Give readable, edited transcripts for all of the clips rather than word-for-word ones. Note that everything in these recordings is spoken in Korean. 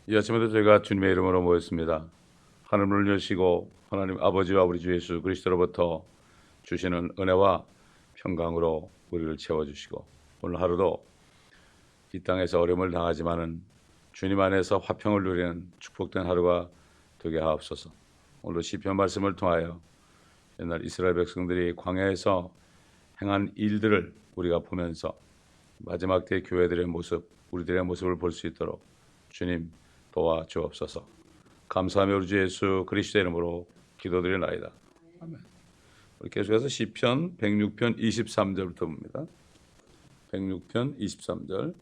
이 아침에도 저희가 주님의 이름으로 모였습니다. 하늘을 여시고 하나님 아버지와 우리 주 예수 그리스도로부터 주시는 은혜와 평강으로 우리를 채워주시고, 오늘 하루도 이 땅에서 어려움을 당하지만은 주님 안에서 화평을 누리는 축복된 하루가 되게 하옵소서. 오늘 시편 말씀을 통하여 옛날 이스라엘 백성들이 광야에서 행한 일들을 우리가 보면서 마지막 때 교회들의 모습, 우리들의 모습을 볼 수 있도록 주님 도와주옵소서. 감사하며 우리 주 예수 그리스도의 이름으로 기도드리나이다. 아멘. 우리 계속해서 시편 106편 23절부터 봅니다. 106편 23절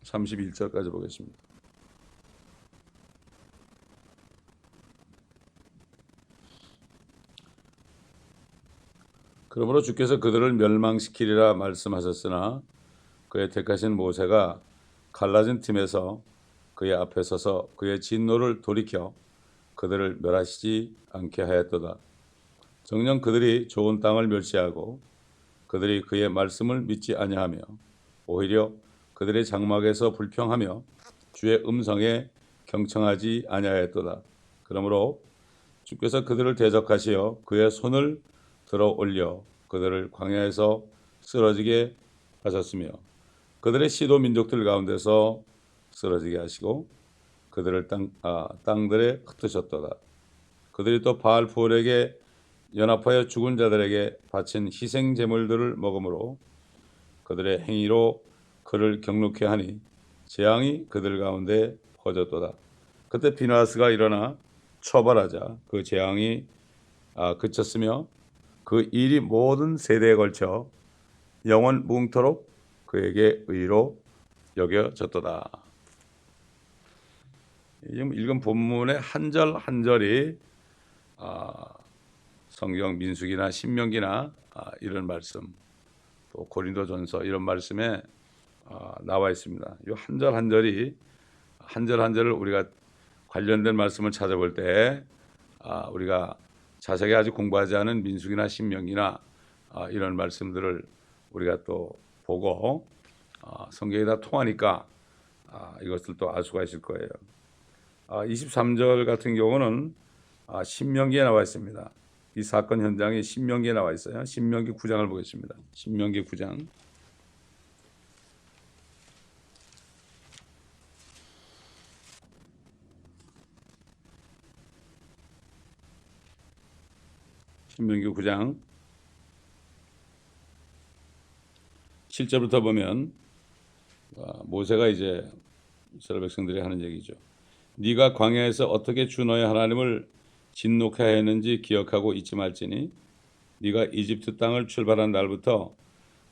31절까지 보겠습니다. 그러므로 주께서 그들을 멸망시키리라 말씀하셨으나 그의 택하신 모세가 갈라진 틈에서 그의 앞에 서서 그의 진노를 돌이켜 그들을 멸하시지 않게 하였도다. 정녕 그들이 좋은 땅을 멸시하고 그들이 그의 말씀을 믿지 아니하며 오히려 그들의 장막에서 불평하며 주의 음성에 경청하지 아니하였도다. 그러므로 주께서 그들을 대적하시어 그의 손을 들어 올려 그들을 광야에서 쓰러지게 하셨으며 그들의 시도 민족들 가운데서 쓰러지게 하시고 그들을 땅들에 흩으셨도다. 그들이 또 바알푸올에게 연합하여 죽은 자들에게 바친 희생 제물들을 먹음으로 그들의 행위로 그를 경록케 하니 재앙이 그들 가운데 퍼졌도다. 그때 비나스가 일어나 처벌하자 그 재앙이 그쳤으며 그 일이 모든 세대에 걸쳐 영원 무궁토록 그에게 의로 여겨졌도다. 지금 읽은 본문의 한 절 한 절이 성경 민수기나 신명기나 이런 말씀, 또 고린도전서 이런 말씀에 나와 있습니다. 이 한 절 한 절이 한 절 한 절을 우리가 관련된 말씀을 찾아볼 때 우리가 자세하게 아직 공부하지 않은 민수기나 신명기나 이런 말씀들을 우리가 또 보고 성경이 다 통하니까 이것을 또 알 수가 있을 거예요. 23절 같은 경우는 신명기에 나와 있습니다. 이 사건 현장이 신명기에 나와 있어요. 신명기 9장을 보겠습니다. 신명기 9장 신명기 9장 7절부터 보면 모세가 이제 이스라엘 백성들이 하는 얘기죠. 네가 광야에서 어떻게 주 너의 하나님을 진노케 하였는지 기억하고 잊지 말지니 네가 이집트 땅을 출발한 날부터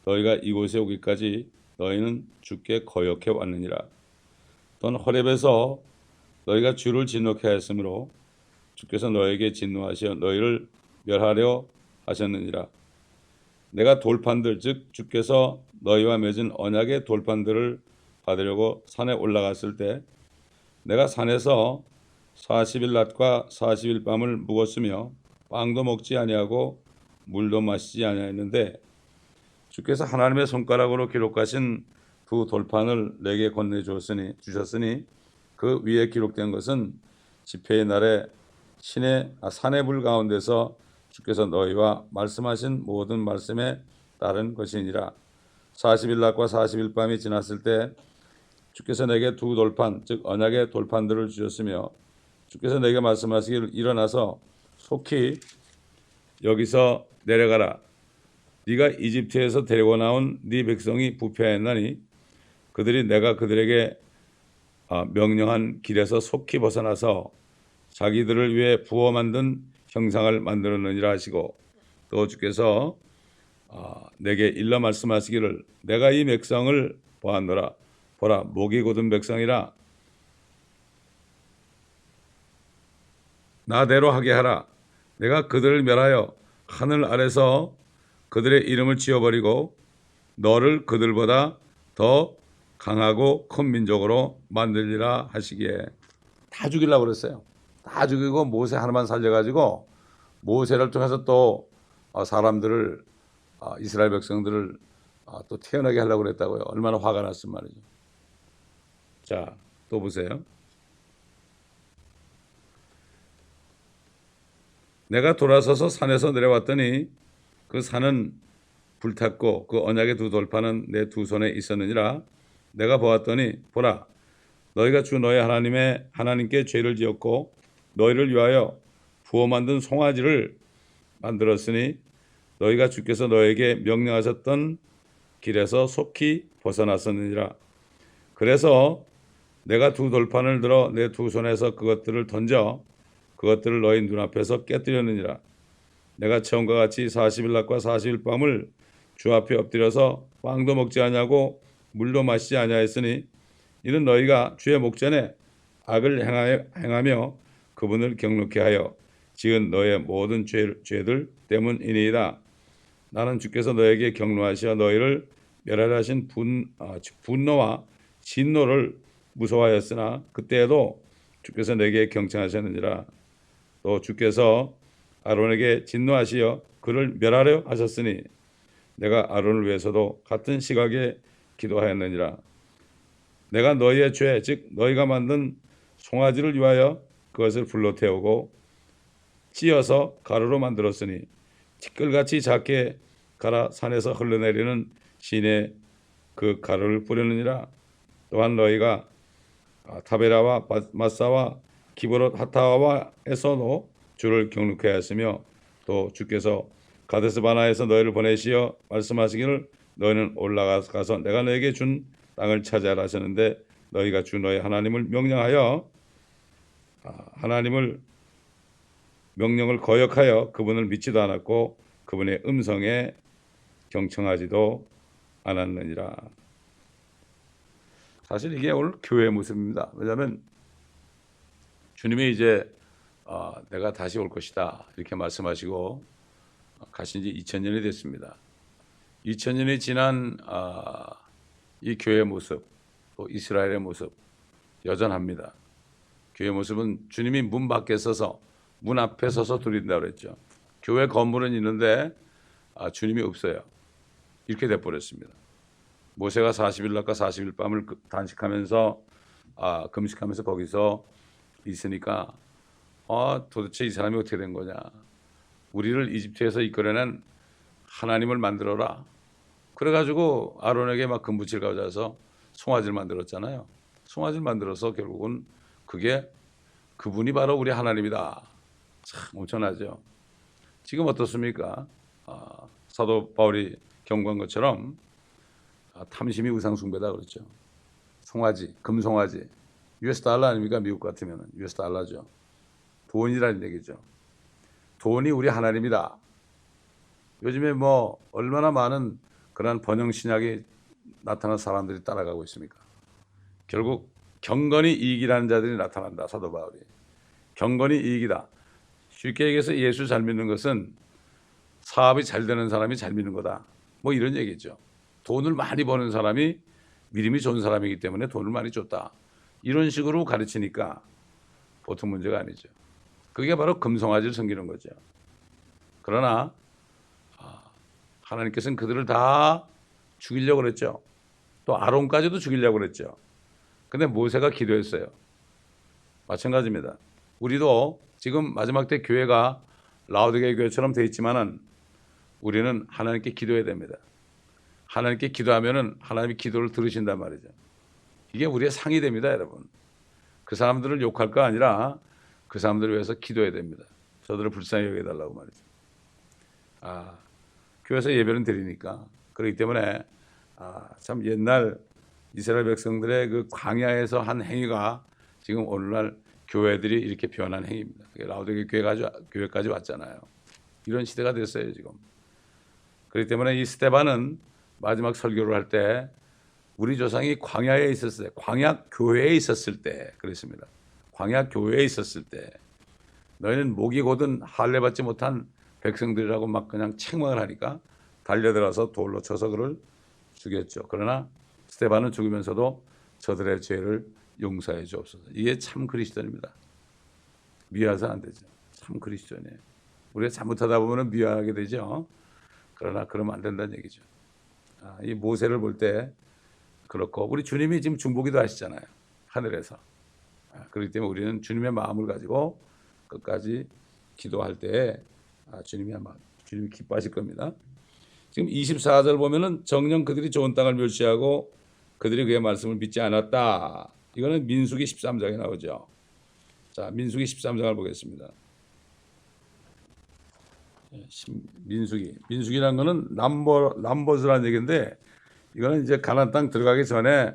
너희가 이곳에 오기까지 너희는 주께 거역해 왔느니라. 또는 호렙에서 너희가 주를 진노케 하였으므로 주께서 너에게 진노하시어 너희를 멸하려 하셨느니라. 내가 돌판들 즉 주께서 너희와 맺은 언약의 돌판들을 받으려고 산에 올라갔을 때 내가 산에서 40일 낮과 40일 밤을 묵었으며 빵도 먹지 아니하고 물도 마시지 아니하였는데 주께서 하나님의 손가락으로 기록하신 두 돌판을 내게 건네주셨으니 그 위에 기록된 것은 집회의 날에 산의 불 가운데서 주께서 너희와 말씀하신 모든 말씀에 따른 것이니라. 40일 낮과 40일 밤이 지났을 때 주께서 내게 두 돌판 즉 언약의 돌판들을 주셨으며 주께서 내게 말씀하시기를 일어나서 속히 여기서 내려가라. 네가 이집트에서 데리고 나온 네 백성이 부패하였나니 그들이 내가 그들에게 명령한 길에서 속히 벗어나서 자기들을 위해 부어 만든 형상을 만들었느니라 하시고 또 주께서 내게 일러 말씀하시기를 내가 이 백성을 보았노라. 보라 목이 곧은 백성이라 나대로 하게 하라. 내가 그들을 멸하여 하늘 아래서 그들의 이름을 지워버리고 너를 그들보다 더 강하고 큰 민족으로 만들리라 하시기에 다 죽이려고 그랬어요. 다 죽이고 모세 하나만 살려가지고 모세를 통해서 또 사람들을 이스라엘 백성들을 또 태어나게 하려고 그랬다고요. 얼마나 화가 났으면 말이죠. 자, 또 보세요. 내가 돌아서서 산에서 내려왔더니 그 산은 불탔고 그 언약의 두 돌판은 내 두 손에 있었느니라. 내가 보았더니 보라, 너희가 주 너희 하나님께 죄를 지었고 너희를 위하여 부어 만든 송아지를 만들었으니 너희가 주께서 너에게 명령하셨던 길에서 속히 벗어났었느니라. 그래서 내가 두 돌판을 들어 내 두 손에서 그것들을 던져 그것들을 너희 눈앞에서 깨뜨렸느니라. 내가 처음과 같이 40일 낮과 40일 밤을 주 앞에 엎드려서 빵도 먹지 아니하고 물도 마시지 아니하였으니 이는 너희가 주의 목전에 악을 행하며 그분을 경노케 하여 지은 너의 모든 죄들 때문이니이다. 나는 주께서 너에게 경노하시어 너희를 멸하려 하신 분노와 진노를 무서워하였으나 그때에도 주께서 내게 경청하셨느니라. 또 주께서 아론에게 진노하시어 그를 멸하려 하셨으니 내가 아론을 위해서도 같은 시각에 기도하였느니라. 내가 너희의 죄, 즉 너희가 만든 송아지를 위하여 그것을 불로 태우고 찧어서 가루로 만들었으니 티끌같이 작게 갈아 산에서 흘러내리는 시내에 그 가루를 뿌렸느니라. 또한 너희가 타베라와 마사와 기브롯 하타와에서도 주를 경luc케 하였으며 또 주께서 가데스 바나에서 너희를 보내시어 말씀하시기를 너희는 올라가서 내가 너에게 준 땅을 차지하라 하셨는데 너희가 주 너희 하나님을 명령하여 하나님을 명령을 거역하여 그분을 믿지도 않았고 그분의 음성에 경청하지도 않았느니라. 사실 이게 오늘 교회의 모습입니다. 왜냐하면 주님이 이제 내가 다시 올 것이다 이렇게 말씀하시고 가신 지 2000년이 됐습니다. 2000년이 지난 이 교회의 모습, 또 이스라엘의 모습 여전합니다. 교회의 모습은 주님이 문 밖에 서서 문 앞에 서서 드린다고 그랬죠. 교회 건물은 있는데 주님이 없어요. 이렇게 돼버렸습니다. 모세가 40일 낮과 40일 밤을 단식하면서 금식하면서 거기서 있으니까 도대체 이 사람이 어떻게 된 거냐. 우리를 이집트에서 이끌어낸 하나님을 만들어라. 그래가지고 아론에게 막 금붙이를 가져와서 송아지를 만들었잖아요. 송아지를 만들어서 결국은 그분이 바로 우리 하나님이다. 참 엄청나죠. 지금 어떻습니까? 사도 바울이 경고한 것처럼 탐심이 우상숭배다 그렇죠. 송아지, 금송아지. US 달러 아닙니까? 미국 같으면 US 달러죠. 돈이라는 얘기죠. 돈이 우리 하나님이다. 요즘에 뭐 얼마나 많은 그런 번영 신학이 나타난 사람들이 따라가고 있습니까? 결국 경건이 이익이라는 자들이 나타난다. 사도 바울이. 경건이 이익이다. 쉽게 얘기해서 예수 잘 믿는 것은 사업이 잘 되는 사람이 잘 믿는 거다. 뭐 이런 얘기죠. 돈을 많이 버는 사람이 믿음이 좋은 사람이기 때문에 돈을 많이 줬다. 이런 식으로 가르치니까 보통 문제가 아니죠. 그게 바로 금송아지를 섬기는 거죠. 그러나 하나님께서는 그들을 다 죽이려고 그랬죠. 또 아론까지도 죽이려고 그랬죠. 근데 모세가 기도했어요. 마찬가지입니다. 우리도 지금 마지막 때 교회가 라오디게아 교회처럼 되어 있지만은 우리는 하나님께 기도해야 됩니다. 하나님께 기도하면은 하나님이 기도를 들으신단 말이죠. 이게 우리의 상이 됩니다, 여러분. 그 사람들을 욕할 거 아니라 그 사람들을 위해서 기도해야 됩니다. 저들을 불쌍히 여겨달라고 말이죠. 교회에서 예배는 드리니까. 그렇기 때문에 참 옛날 이스라엘 백성들의 그 광야에서 한 행위가 지금 오늘날 교회들이 이렇게 변한 행위입니다. 라오디게아 교회까지 왔잖아요. 이런 시대가 됐어요, 지금. 그렇기 때문에 이 스데반은 마지막 설교를 할 때 우리 조상이 광야에 있었을 때, 광야 교회에 있었을 때 그랬습니다. 광야 교회에 있었을 때 너희는 목이 곧은 할례 받지 못한 백성들이라고 막 그냥 책망을 하니까 달려들어서 돌로 쳐서 그를 죽였죠. 그러나 스데반은 죽으면서도 저들의 죄를 용서해 주옵소서. 이게 참 그리스도입니다. 미워해서는 안 되죠. 참 그리스도네요. 우리가 잘못하다 보면 미워하게 되죠. 그러나 그러면 안 된다는 얘기죠. 이 모세를 볼 때 그렇고 우리 주님이 지금 중보기도 하시잖아요. 하늘에서. 그렇기 때문에 우리는 주님의 마음을 가지고 끝까지 기도할 때 주님이 기뻐하실 겁니다. 지금 24절 보면은 정녕 그들이 좋은 땅을 멸시하고 그들이 그의 말씀을 믿지 않았다. 이거는 민수기 13장에 나오죠. 자, 민수기 13장을 보겠습니다. 민수기라는 거는 남버스라는 얘기인데 이거는 이제 가나안 땅 들어가기 전에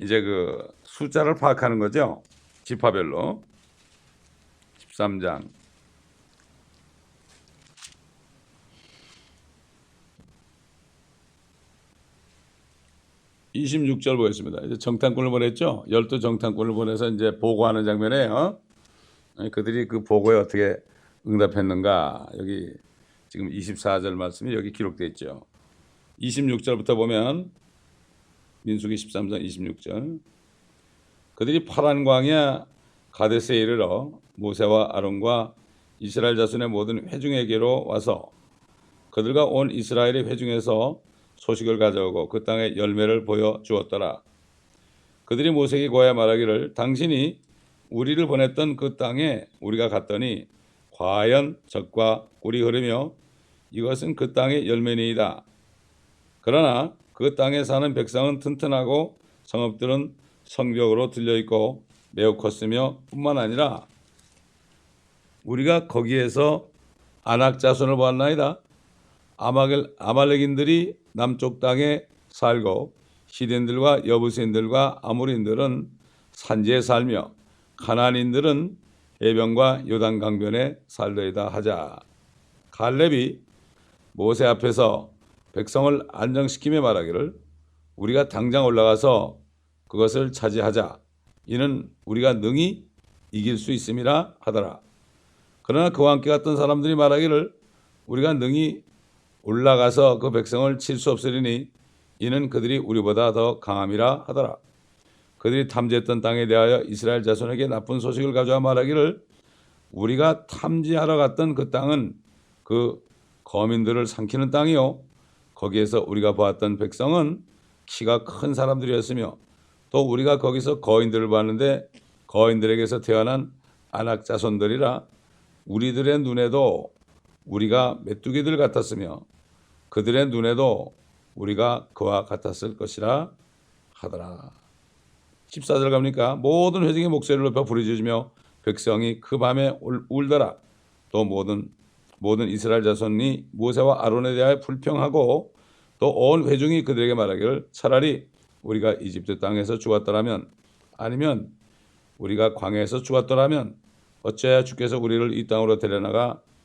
이제 그 숫자를 파악하는 거죠. 지파별로. 13장 26절 보겠습니다. 이제 정탐꾼을 보냈죠. 12정탐꾼을 보내서 이제 보고하는 장면이에요. 그들이 그 보고에 어떻게 응답했는가. 여기 지금 24절 말씀이 여기 기록되어 있죠. 26절부터 보면 민수기 13장 26절 그들이 파란 광야 가데스에 이르러 모세와 아론과 이스라엘 자손의 모든 회중에게로 와서 그들과 온 이스라엘의 회중에서 소식을 가져오고 그 땅의 열매를 보여주었더라. 그들이 모세에게 고하여 말하기를 당신이 우리를 보냈던 그 땅에 우리가 갔더니 과연 젖과 꿀이 흐르며 이것은 그 땅의 열매니이다. 그러나 그 땅에 사는 백성은 튼튼하고 성읍들은 성벽으로 들려있고 매우 컸으며 뿐만 아니라 우리가 거기에서 아낙 자손을 보았나이다. 아말렉인들이 남쪽 땅에 살고 히덴들과 여부스인들과 아모리인들은 산지에 살며 가나안인들은 해변과 요단 강변에 살더이다 하자. 갈렙이 모세 앞에서 백성을 안정시키며 말하기를 우리가 당장 올라가서 그것을 차지하자. 이는 우리가 능히 이길 수 있음이라 하더라. 그러나 그와 함께 갔던 사람들이 말하기를 우리가 능히 올라가서 그 백성을 칠 수 없으리니 이는 그들이 우리보다 더 강함이라 하더라. 그들이 탐지했던 땅에 대하여 이스라엘 자손에게 나쁜 소식을 가져와 말하기를 우리가 탐지하러 갔던 그 땅은 그 거민들을 삼키는 땅이요 거기에서 우리가 보았던 백성은 키가 큰 사람들이었으며 또 우리가 거기서 거인들을 봤는데 거인들에게서 태어난 아낙 자손들이라 우리들의 눈에도 우리가 메뚜기들 같았으며 그들의 눈에도 우리가 그와 같았을 것이라 하더라. 14절 가보니까 모든 회중의 목소리를 높여 부르짖으며 백성이 그 밤에 울더라. 또 모든 이스라엘 자손이 모세와 아론에 대하여 불평하고 또 온 회중이 그들에게 말하기를 차라리 우리가 이집트 땅에서 죽었더라면 아니면 우리가 광야에서 죽었더라면 어찌하여 주께서 우리를 이 땅으로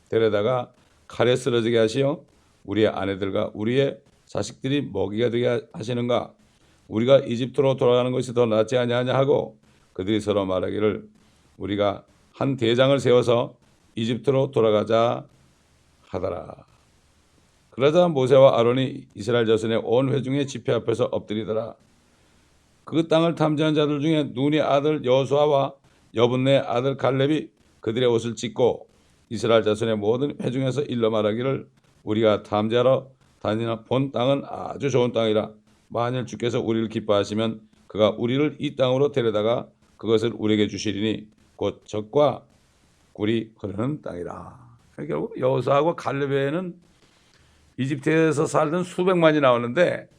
데려다가 칼에 쓰러지게 하시어 우리의 아내들과 우리의 자식들이 먹이가 되게 하시는가. 우리가 이집트로 돌아가는 것이 더 낫지 아니하냐 하고 그들이 서로 말하기를 우리가 한 대장을 세워서 이집트로 돌아가자 하더라. 그러자 모세와 아론이 이스라엘 자손의 온 회중의 집회 앞에서 엎드리더라. 그 땅을 탐지한 자들 중에 눈의 아들 여호수아와 여분네 아들 갈렙이 그들의 옷을 찢고 이스라엘 자손의 모든 회중에서 일러 말하기를 우리가 탐지하러 다니는 본 땅은 아주 좋은 땅이라 만일 주께서 우리를 기뻐하시면 그가 우리를 이 땅으로 데려다가 그것을 우리에게 주시리니 곧 젖과 꿀이 흐르는 땅이라. 결국 여호수아하고 갈렙에는 이집트에서 살던 수백만이 나오는데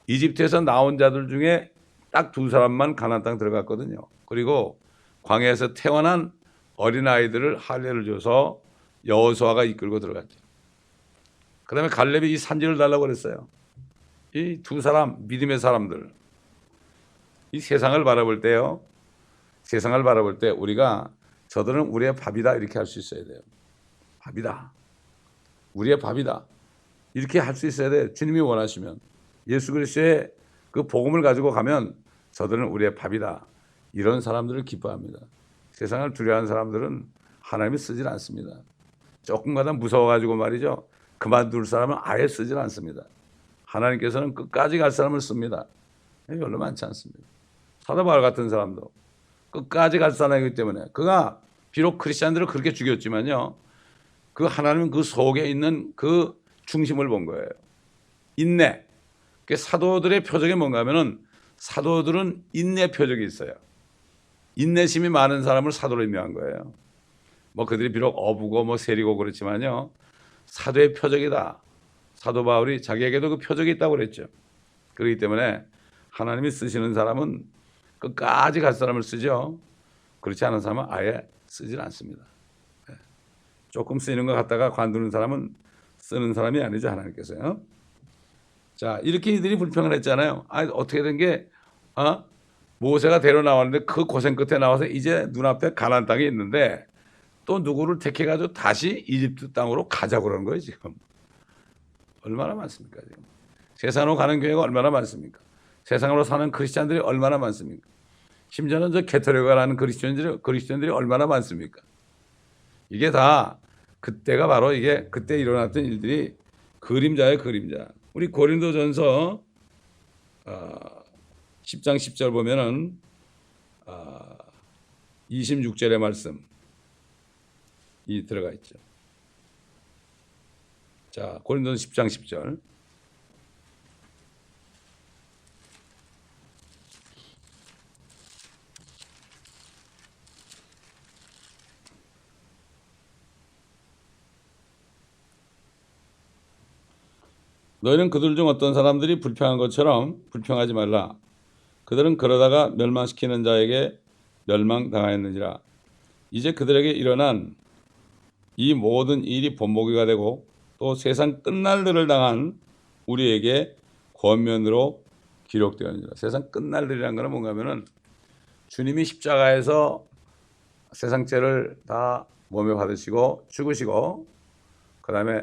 이집트에서 나온 자들 중에 딱 두 사람만 가나안 땅 들어갔거든요. 그리고 광야에서 태어난 어린아이들을 할례를 줘서 여호수아가 이끌고 들어갔죠. 그 다음에 갈렙이 이 산지를 달라고 그랬어요. 이 두 사람, 믿음의 사람들. 이 세상을 바라볼 때요. 세상을 바라볼 때 우리가 저들은 우리의 밥이다 이렇게 할 수 있어야 돼요. 밥이다. 우리의 밥이다. 이렇게 할 수 있어야 돼. 주님이 원하시면. 예수 그리스도의 그 복음을 가지고 가면 저들은 우리의 밥이다. 이런 사람들을 기뻐합니다. 세상을 두려워하는 사람들은 하나님이 쓰질 않습니다. 조금 가다 무서워가지고 말이죠. 그만둘 사람은 아예 쓰질 않습니다. 하나님께서는 끝까지 갈 사람을 씁니다. 별로 많지 않습니다. 사도 바울 같은 사람도 끝까지 갈 사람이기 때문에 그가 비록 크리스찬들을 그렇게 죽였지만요. 그 하나님은 그 속에 있는 그 중심을 본 거예요. 인내. 사도들의 표적이 뭔가 하면은 사도들은 인내 표적이 있어요. 인내심이 많은 사람을 사도로 임명한 거예요. 뭐 그들이 비록 어부고 뭐 세리고 그렇지만요. 사도의 표적이다. 사도 바울이 자기에게도 그 표적이 있다고 그랬죠. 그렇기 때문에 하나님이 쓰시는 사람은 끝까지 갈 사람을 쓰죠. 그렇지 않은 사람은 아예 쓰질 않습니다. 조금 쓰이는 것 같다가 관두는 사람은 쓰는 사람이 아니죠, 하나님께서요. 자, 이렇게 이들이 불평을 했잖아요. 어떻게 된 게 모세가 데려 나왔는데 그 고생 끝에 나와서 이제 눈앞에 가나안 땅이 있는데 또 누구를 택해가지고 다시 이집트 땅으로 가자고 그러는 거예요, 지금. 얼마나 많습니까, 지금. 세상으로 가는 교회가 얼마나 많습니까? 세상으로 사는 크리스찬들이 얼마나 많습니까? 심지어는 저 캐토릭이라는 그리스도인들이 얼마나 많습니까? 이게 다 그때가 바로 이게 그때 일어났던 일들이 그림자예요, 그림자. 우리 고린도전서 10장 10절 보면은 26절의 말씀이 들어가 있죠. 자, 고린도전서 10장 10절. 너희는 그들 중 어떤 사람들이 불평한 것처럼 불평하지 말라. 그들은 그러다가 멸망시키는 자에게 멸망당하였느니라. 이제 그들에게 일어난 이 모든 일이 본보기가 되고 또 세상 끝날들을 당한 우리에게 권면으로 기록되었느니라. 세상 끝날들이라는 것은 뭔가 하면은 주님이 십자가에서 세상 죄를 다 몸에 받으시고 죽으시고 그 다음에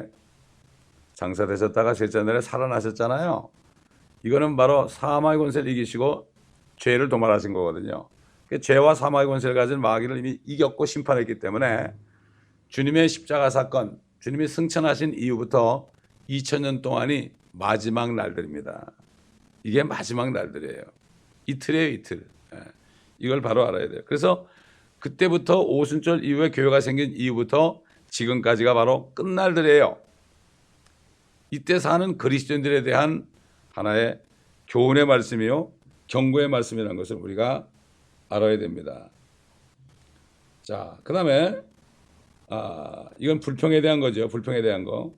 장사되셨다가 셋째 날에 살아나셨잖아요. 이거는 바로 사망의 권세를 이기시고 죄를 도말하신 거거든요. 죄와 사망의 권세를 가진 마귀를 이미 이겼고 심판했기 때문에 주님의 십자가 사건, 주님이 승천하신 이후부터 2000년 동안이 마지막 날들입니다. 이게 마지막 날들이에요. 이틀이에요, 이틀. 이걸 바로 알아야 돼요. 그래서 그때부터 오순절 이후에 교회가 생긴 이후부터 지금까지가 바로 끝날들이에요. 이때 사는 그리스도인들에 대한 하나의 교훈의 말씀이요, 경고의 말씀이라는 것을 우리가 알아야 됩니다. 자, 그 다음에 이건 불평에 대한 거죠. 불평에 대한 거.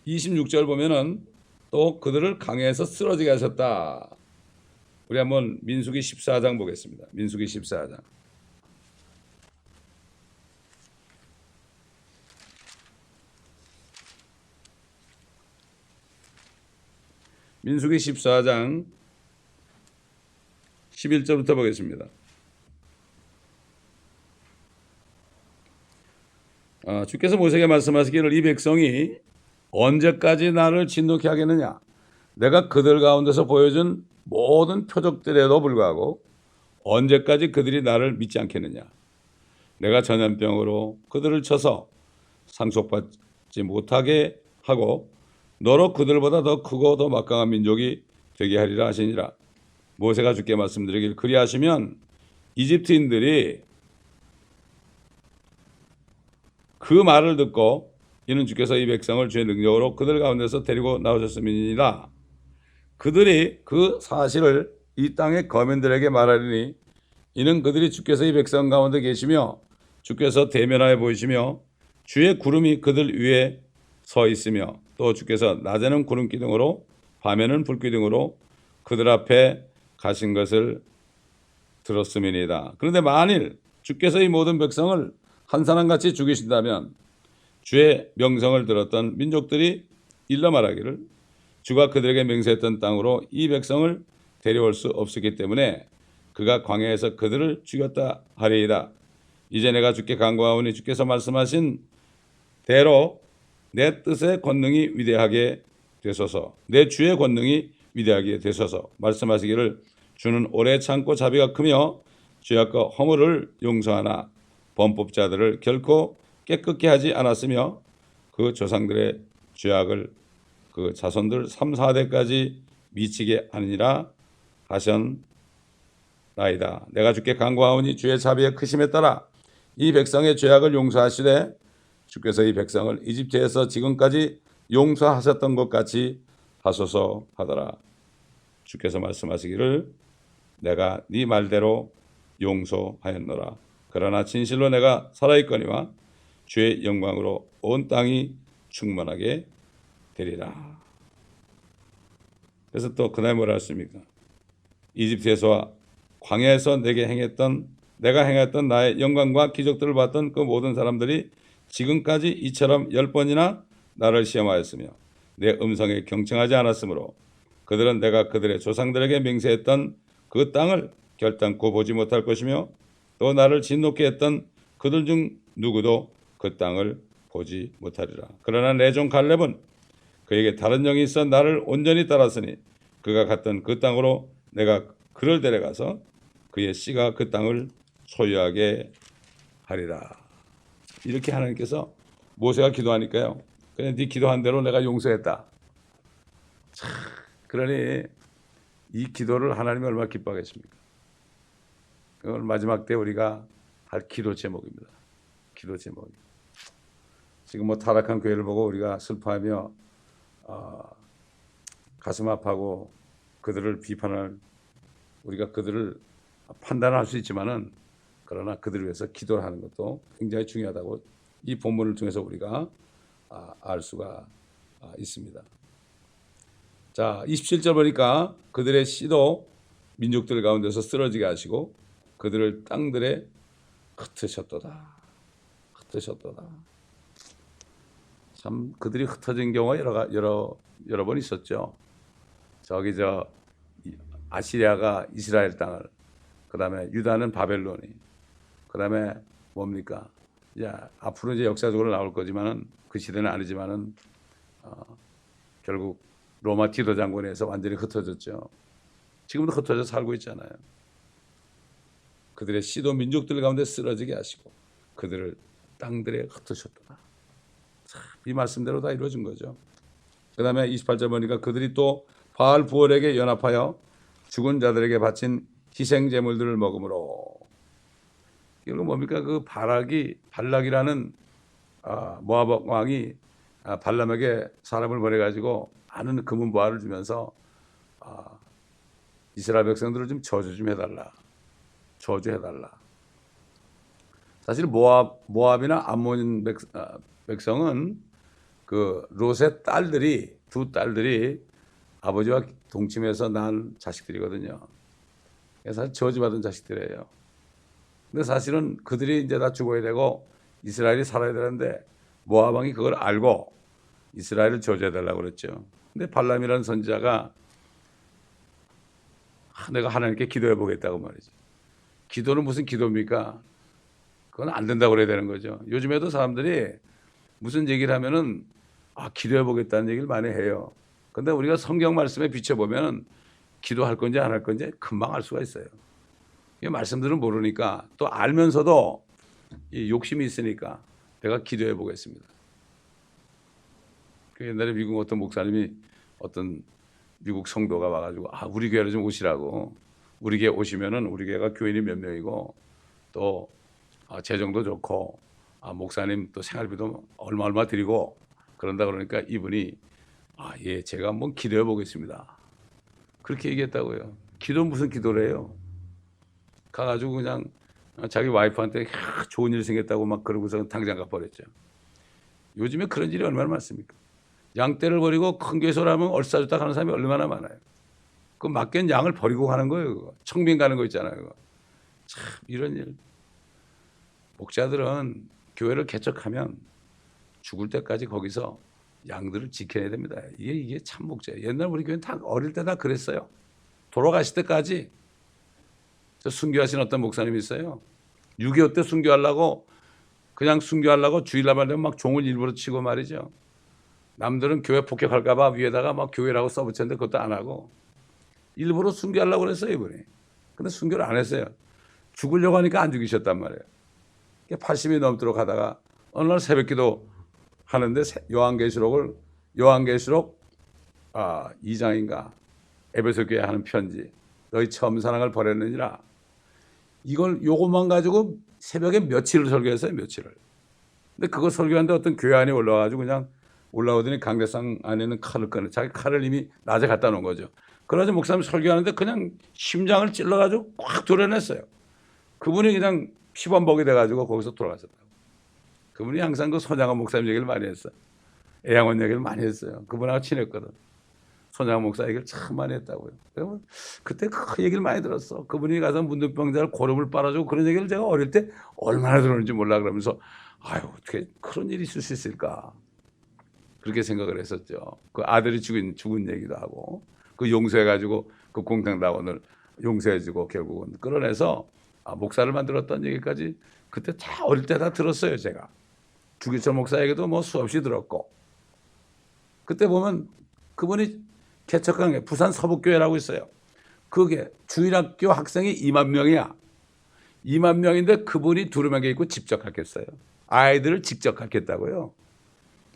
26절 보면은 또 그들을 강에서 쓰러지게 하셨다. 우리 한번 민수기 14장 보겠습니다. 민수기 14장. 민수기 14장 11절부터 보겠습니다. 주께서 모세에게 말씀하시기를 이 백성이 언제까지 나를 진노케 하겠느냐. 내가 그들 가운데서 보여준 모든 표적들에도 불구하고 언제까지 그들이 나를 믿지 않겠느냐. 내가 전염병으로 그들을 쳐서 상속받지 못하게 하고 너로 그들보다 더 크고 더 막강한 민족이 되게 하리라 하시니라. 모세가 주께 말씀드리길 그리하시면 이집트인들이 그 말을 듣고 이는 주께서 이 백성을 주의 능력으로 그들 가운데서 데리고 나오셨음이니라. 그들이 그 사실을 이 땅의 거민들에게 말하리니 이는 그들이 주께서 이 백성 가운데 계시며 주께서 대면하여 보이시며 주의 구름이 그들 위에 서 있으며 또 주께서 낮에는 구름 기둥으로 밤에는 불 기둥으로 그들 앞에 가신 것을 들었음이니이다. 그런데 만일 주께서 이 모든 백성을 한 사람같이 죽이신다면 주의 명성을 들었던 민족들이 일러 말하기를 주가 그들에게 맹세했던 땅으로 이 백성을 데려올 수 없었기 때문에 그가 광야에서 그들을 죽였다 하리이다. 이제 내가 주께 간구하오니 주께서 말씀하신 대로 내 뜻의 권능이 위대하게 되소서. 내 주의 권능이 위대하게 되소서. 말씀하시기를 주는 오래 참고 자비가 크며 죄악과 허물을 용서하나 범법자들을 결코 깨끗게 하지 않았으며 그 조상들의 죄악을 그 자손들 3, 4대까지 미치게 하느니라 하셨나이다. 내가 주께 간구하오니 주의 자비의 크심에 따라 이 백성의 죄악을 용서하시되 주께서 이 백성을 이집트에서 지금까지 용서하셨던 것 같이 하소서 하더라. 주께서 말씀하시기를 내가 네 말대로 용서하였노라. 그러나 진실로 내가 살아있거니와 주의 영광으로 온 땅이 충만하게 되리라. 그래서 또 그다음에 뭐라 했습니까? 이집트에서와 광야에서 내가 행했던 나의 영광과 기적들을 봤던 그 모든 사람들이 지금까지 이처럼 10번이나 나를 시험하였으며 내 음성에 경청하지 않았으므로 그들은 내가 그들의 조상들에게 맹세했던 그 땅을 결단코 보지 못할 것이며 또 나를 진노케 했던 그들 중 누구도 그 땅을 보지 못하리라. 그러나 내 종 갈렙은 그에게 다른 영이 있어 나를 온전히 따랐으니 그가 갔던 그 땅으로 내가 그를 데려가서 그의 씨가 그 땅을 소유하게 하리라. 이렇게 하나님께서 모세가 기도하니까요. 그냥 네 기도한 대로 내가 용서했다. 참, 그러니 이 기도를 하나님이 얼마나 기뻐하겠습니까? 그걸 마지막 때 우리가 할 기도 제목입니다. 기도 제목. 지금 뭐 타락한 교회를 보고 우리가 슬퍼하며 가슴 아파하고 그들을 비판할 우리가 그들을 판단할 수 있지만은 그러나 그들을 위해서 기도를 하는 것도 굉장히 중요하다고 이 본문을 통해서 우리가 알 수가 있습니다. 자, 27절 보니까 그들의 씨도 민족들 가운데서 쓰러지게 하시고 그들을 땅들에 흩으셨도다. 흩으셨도다. 참 그들이 흩어진 경우가 여러 번 있었죠. 저기 아시리아가 이스라엘 땅을, 그다음에 유다는 바벨론이, 그다음에 뭡니까? 앞으로 이제 역사적으로 나올 거지만은 그 시대는 아니지만은 결국 로마 티도 장군에서 완전히 흩어졌죠. 지금도 흩어져 살고 있잖아요. 그들의 씨도 민족들 가운데 쓰러지게 하시고 그들을 땅들에 흩으셨더라. 이 말씀대로 다 이루어진 거죠. 그 다음에 28절 보니까 그들이 또 바알 부올에게 연합하여 죽은 자들에게 바친 희생 제물들을 먹음으로. 이건 뭡니까? 그 발락이라는 모압 왕이 발람에게 사람을 보내가지고 많은 금은 보화를 주면서 이스라엘 백성들을 좀 저주 좀 해달라. 저주해달라. 사실 모압이나 암몬 백성은 그 롯의 두 딸들이 아버지와 동침해서 낳은 자식들이거든요. 그래서 저주받은 자식들이에요. 근데 사실은 그들이 이제 다 죽어야 되고 이스라엘이 살아야 되는데 모압 왕이 그걸 알고 이스라엘을 저주해달라고 그랬죠. 근데 발람이라는 선지자가 내가 하나님께 기도해 보겠다고 말이지. 기도는 무슨 기도입니까? 그건 안 된다고 그래야 되는 거죠. 요즘에도 사람들이 무슨 얘기를 하면은 기도해 보겠다는 얘기를 많이 해요. 근데 우리가 성경 말씀에 비춰보면 기도할 건지 안 할 건지 금방 알 수가 있어요. 이 말씀들은 모르니까 또 알면서도 이 욕심이 있으니까 내가 기도해 보겠습니다. 그 옛날에 미국 어떤 목사님이 어떤 미국 성도가 와가지고 우리 교회로 좀 오시라고. 우리 교회 오시면은 우리 교회가 교인이 몇 명이고 또 재정도 좋고 목사님 또 생활비도 얼마 드리고 그런다 그러니까 이분이 예, 제가 한번 기도해 보겠습니다. 그렇게 얘기했다고요. 기도 무슨 기도를 해요? 가가지고 그냥 자기 와이프한테 좋은 일 생겼다고 막 그러고서 당장 가버렸죠. 요즘에 그런 일이 얼마나 많습니까? 양떼를 버리고 큰 교회소를 하면 얼싸줬다 하는 사람이 얼마나 많아요. 그 맡긴 양을 버리고 가는 거예요. 그거. 청빙 가는 거 있잖아요. 그거. 참 이런 일. 목자들은 교회를 개척하면 죽을 때까지 거기서 양들을 지켜야 됩니다. 이게 참 목자예요. 옛날 우리 교회는 다 어릴 때 다 그랬어요. 돌아가실 때까지. 저 순교하신 어떤 목사님이 있어요. 6.25 때 순교하려고 주일날 되면 막 종을 일부러 치고 말이죠. 남들은 교회 폭격할까 봐 위에다가 막 교회라고 써붙였는데 그것도 안 하고 일부러 순교하려고 그랬어요, 이분이. 근데 순교를 안 했어요. 죽으려고 하니까 안 죽이셨단 말이에요. 80이 넘도록 하다가 어느 날 새벽기도 하는데 요한계시록 2장인가 에베소 교회에 하는 편지. 너희 처음 사랑을 버렸느니라. 요것만 가지고 새벽에 며칠을 설교했어요, 며칠을. 근데 그거 설교하는데 어떤 교회 안에 올라와가지고 그냥 올라오더니 강대상 안에는 칼을 자기 칼을 이미 낮에 갖다 놓은 거죠. 그래가지고 목사님 설교하는데 그냥 심장을 찔러가지고 꽉 도려냈어요. 그분이 그냥 피범벅이 돼가지고 거기서 돌아가셨다고. 그분이 항상 그 손양원 목사님 얘기를 많이 했어요. 애양원 얘기를 많이 했어요. 그분하고 친했거든. 손양원 목사 얘기를 참 많이 했다고요. 그러면 그때 그 얘기를 많이 들었어. 그분이 가서 문둥병자를 고름을 빨아주고 그런 얘기를 제가 어릴 때 얼마나 들었는지 몰라. 그러면서 아유 어떻게 그런 일이 있을 수 있을까 그렇게 생각을 했었죠. 그 아들이 죽은 얘기도 하고 그 용서해가지고 그 공탕당원을 용서해주고 결국은 끌어내서 목사를 만들었던 얘기까지 그때 다 어릴 때 다 들었어요. 제가 주기철 목사 얘기도 뭐 수없이 들었고 그때 보면 그분이 개척한 게 부산 서북교회라고 있어요. 그게 주일학교 학생이 2만 명이야. 2만 명인데 그분이 두루마기 입고 직접 가르쳤어요. 아이들을 직접 가르쳤다고요.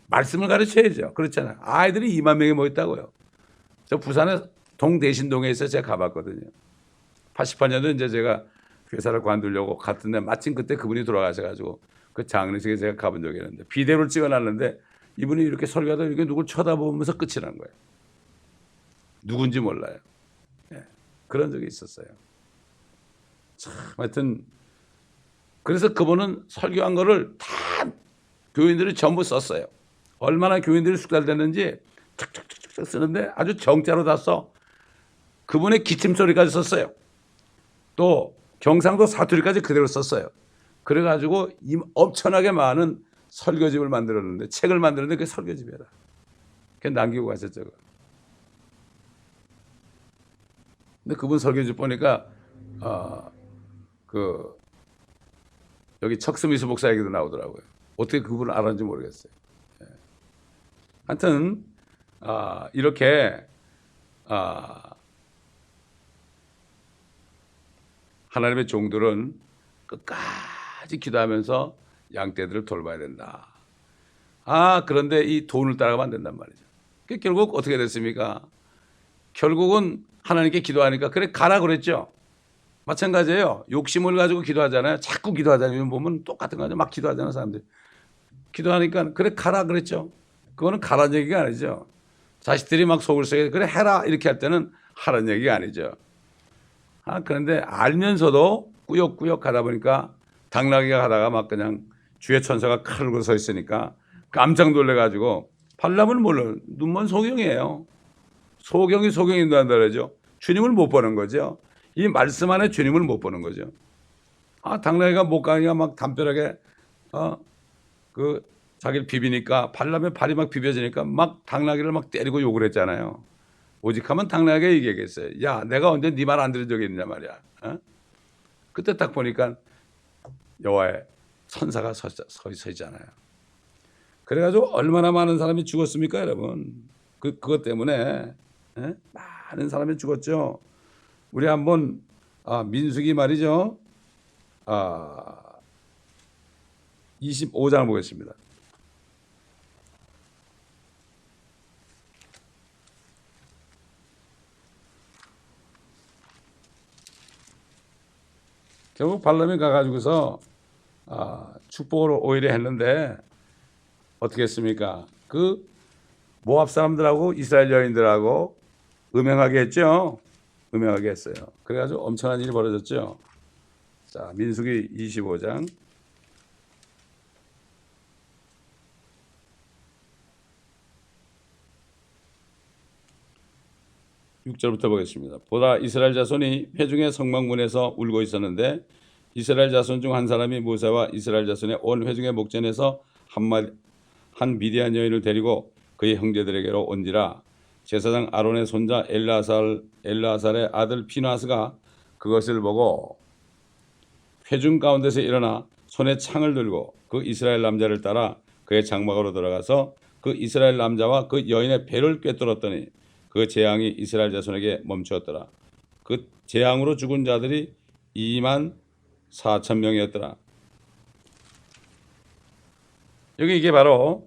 말씀을 가르쳐야죠. 그렇잖아요. 아이들이 2만 명이 모였다고요. 저 부산의 동대신동에 있어 제가 가봤거든요. 88년도에 이제 제가 회사를 관두려고 갔던데 마침 그때 그분이 돌아가셔가지고 그 장례식에 제가 가본 적이 있는데 비디오를 찍어놨는데 이분이 이렇게 설교하다 이렇게 누굴 쳐다보면서 끝이 난 거예요. 누군지 몰라요. 네, 그런 적이 있었어요. 참 하여튼 그래서 그분은 설교한 거를 다 교인들이 전부 썼어요. 얼마나 교인들이 숙달됐는지 척척척척 쓰는데 아주 정자로 다 써. 그분의 기침 소리까지 썼어요. 또 경상도 사투리까지 그대로 썼어요. 그래가지고 엄청나게 많은 설교집을 만들었는데 책을 만들었는데 그게 설교집이라. 그게 남기고 가셨죠. 근데 그분 설교집 보니까 여기 척스미스 목사 얘기도 나오더라고요. 어떻게 그분을 알았는지 모르겠어요. 예. 하여튼 이렇게 하나님의 종들은 끝까지 기도하면서 양떼들을 돌봐야 된다. 그런데 이 돈을 따라가면 안 된단 말이죠. 결국 어떻게 됐습니까? 결국은 하나님께 기도하니까 그래 가라 그랬죠. 마찬가지예요. 욕심을 가지고 기도하잖아요. 자꾸 기도하잖아요. 요즘 보면 똑같은 거죠. 막 기도하잖아요. 사람들이. 기도하니까 그래 가라 그랬죠. 그거는 가라는 얘기가 아니죠. 자식들이 막 속을 썩여 그래 해라 이렇게 할 때는 하라는 얘기가 아니죠. 그런데 알면서도 꾸역꾸역 가다 보니까 당나귀가 가다가 막 그냥 주의 천사가 칼을 들고 서 있으니까 깜짝 놀래가지고 발람은 몰라요. 눈먼 소경이에요. 소경이 소경인도 한다 그러죠. 주님을 못 보는 거죠. 이 말씀 안에 주님을 못 보는 거죠. 당나귀가 못 가니까 막 담벼락에 자기를 비비니까 발람의 발이 막 비벼지니까 막 당나귀를 막 때리고 욕을 했잖아요. 오직하면 당나귀가 얘기하겠어요. 야, 내가 언제 네 말 안 들은 적이 있냐 말이야. 그때 딱 보니까 여호와의 천사가 서 있잖아요. 그래가지고 얼마나 많은 사람이 죽었습니까, 여러분? 그것 때문에 많은 사람이 죽었죠. 우리 한번 민수기 말이죠. 25장을 보겠습니다. 결국 발람이 가가지고서 축복을 오히려 했는데 어떻게 했습니까? 그 모압 사람들하고 이스라엘 여인들하고 음행하게 했죠. 음행하게 했어요. 그래가지고 엄청난 일이 벌어졌죠. 자, 민수기 25장 6절부터 보겠습니다. 보다 이스라엘 자손이 회중의 성막문에서 울고 있었는데 이스라엘 자손 중 한 사람이 모세와 이스라엘 자손의 온 회중의 목전에서 한 미디안 여인을 데리고 그의 형제들에게로 온지라. 제사장 아론의 손자 엘르아살의 아들 피나스가 그것을 보고 회중 가운데서 일어나 손에 창을 들고 그 이스라엘 남자를 따라 그의 장막으로 들어가서 그 이스라엘 남자와 그 여인의 배를 꿰뚫었더니 그 재앙이 이스라엘 자손에게 멈추었더라. 그 재앙으로 죽은 자들이 2만 4천 명이었더라. 여기 이게 바로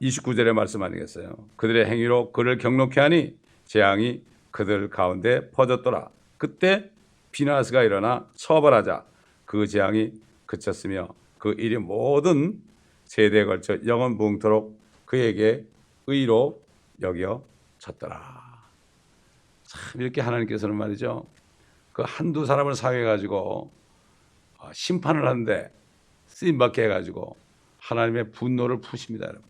29절의 말씀 아니겠어요? 그들의 행위로 그를 경록케 하니 재앙이 그들 가운데 퍼졌더라. 그때 비나스가 일어나 처벌하자 그 재앙이 그쳤으며 그 일이 모든 세대에 걸쳐 영원 무궁토록 그에게 의로 여겨 졌더라. 참 이렇게 하나님께서는 말이죠. 그 한두 사람을 사용해가지고 심판을 하는데 쓰임받게 해가지고 하나님의 분노를 푸십니다. 여러분.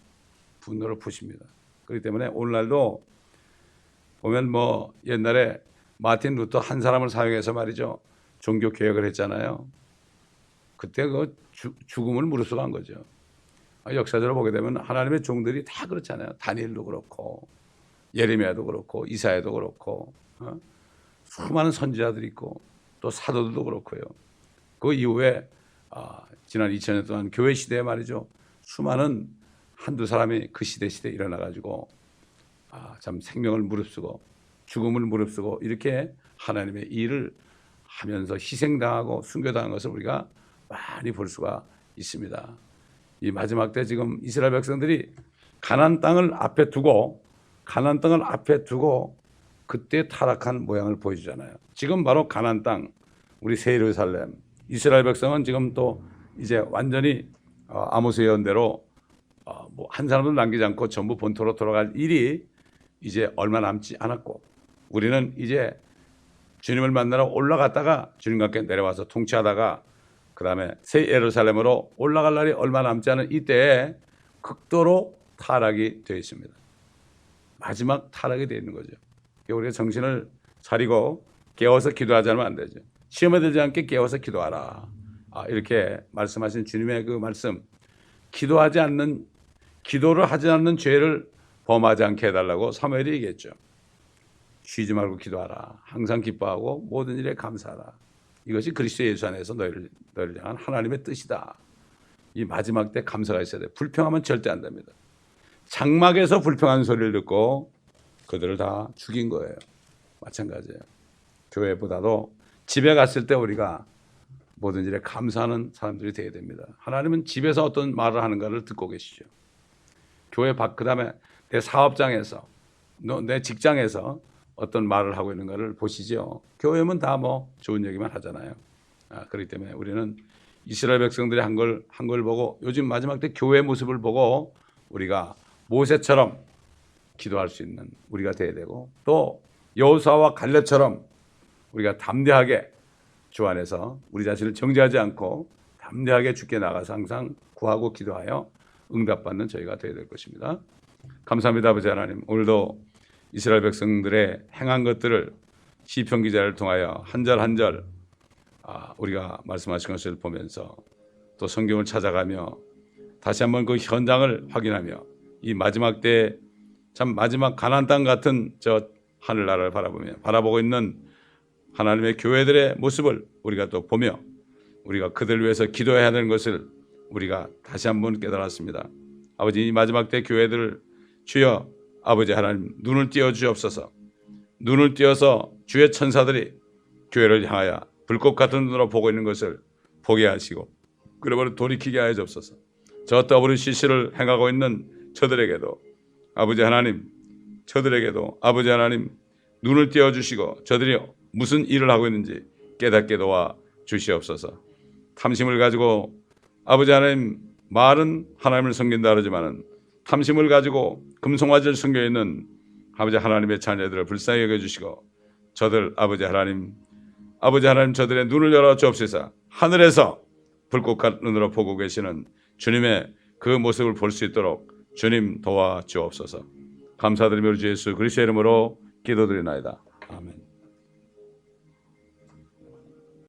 분노를 푸십니다. 그렇기 때문에 오늘날도 보면 뭐 옛날에 마틴 루터 한 사람을 사용해서 말이죠. 종교 개혁을 했잖아요. 그때 그 죽음을 무릅쓰고 거죠. 역사적으로 보게 되면 하나님의 종들이 다 그렇잖아요. 다니엘도 그렇고 예레미야도 그렇고 이사야도 그렇고 수많은 선지자들이 있고 또 사도들도 그렇고요. 그 이후에 지난 2000년 동안 교회 시대에 말이죠. 수많은 한두 사람이 그 시대에 일어나가지고 참 생명을 무릅쓰고 죽음을 무릅쓰고 이렇게 하나님의 일을 하면서 희생당하고 순교당한 것을 우리가 많이 볼 수가 있습니다. 이 마지막 때 지금 이스라엘 백성들이 가나안 땅을 앞에 두고 그때 타락한 모양을 보여주잖아요. 지금 바로 가나안 땅, 우리 새 예루살렘, 이스라엘 백성은 지금 또 이제 완전히 아모스 예언대로 뭐 한 사람도 남기지 않고 전부 본토로 돌아갈 일이 이제 얼마 남지 않았고 우리는 이제 주님을 만나러 올라갔다가 주님과 함께 내려와서 통치하다가 그 다음에 새 예루살렘으로 올라갈 날이 얼마 남지 않은 이때에 극도로 타락이 되어 있습니다. 마지막 타락이 되어 있는 거죠. 우리가 정신을 차리고 깨워서 기도하지 않으면 안 되죠. 시험에 들지 않게 깨워서 기도하라. 이렇게 말씀하신 주님의 그 말씀, 기도를 하지 않는 죄를 범하지 않게 해달라고 사무엘이 얘기했죠. 쉬지 말고 기도하라. 항상 기뻐하고 모든 일에 감사하라. 이것이 그리스도 예수 안에서 너희를 향한 하나님의 뜻이다. 이 마지막 때 감사가 있어야 돼요. 불평하면 절대 안 됩니다. 장막에서 불평한 소리를 듣고 그들을 다 죽인 거예요. 마찬가지예요. 교회보다도 집에 갔을 때 우리가 모든 일에 감사하는 사람들이 되어야 됩니다. 하나님은 집에서 어떤 말을 하는가를 듣고 계시죠. 교회 밖, 그 다음에 내 사업장에서, 내 직장에서 어떤 말을 하고 있는가를 보시죠. 교회면 다 뭐 좋은 얘기만 하잖아요. 그렇기 때문에 우리는 이스라엘 백성들이 한 걸 보고 요즘 마지막 때 교회의 모습을 보고 우리가 모세처럼 기도할 수 있는 우리가 되어야 되고 또 여호수아와 갈렙처럼 우리가 담대하게 주 안에서 우리 자신을 정죄하지 않고 담대하게 주께 나가서 항상 구하고 기도하여 응답받는 저희가 되어야 될 것입니다. 감사합니다. 아버지 하나님, 오늘도 이스라엘 백성들의 행한 것들을 시편 기자를 통하여 한 절 한 절 우리가 말씀하신 것을 보면서 또 성경을 찾아가며 다시 한번 그 현장을 확인하며 이 마지막 때 참 마지막 가나안 땅 같은 저 하늘나라를 바라보고 있는 하나님의 교회들의 모습을 우리가 또 보며 우리가 그들 위해서 기도해야 하는 것을 우리가 다시 한번 깨달았습니다. 아버지, 이 마지막 때 교회들을 주여 아버지 하나님 눈을 띄워 주옵소서. 눈을 띄어서 주의 천사들이 교회를 향하여 불꽃 같은 눈으로 보고 있는 것을 보게 하시고 그러므로 돌이키게 하여 주옵소서. 저 WCC를 행하고 있는 저들에게도 아버지 하나님, 아버지 하나님 눈을 띄워 주시고 저들이 무슨 일을 하고 있는지 깨닫게 도와 주시옵소서. 탐심을 가지고 아버지 하나님, 말은 하나님을 섬긴다 하지만은 탐심을 가지고 금송아지를 숨겨 있는 아버지 하나님의 자녀들을 불쌍히 여겨주시고 저들 아버지 하나님 저들의 눈을 열어 주옵소서. 하늘에서 불꽃 같은 눈으로 보고 계시는 주님의 그 모습을 볼 수 있도록 주님 도와 주옵소서. 감사드리며 우리 주 예수 그리스도의 이름으로 기도드리나이다. 아멘.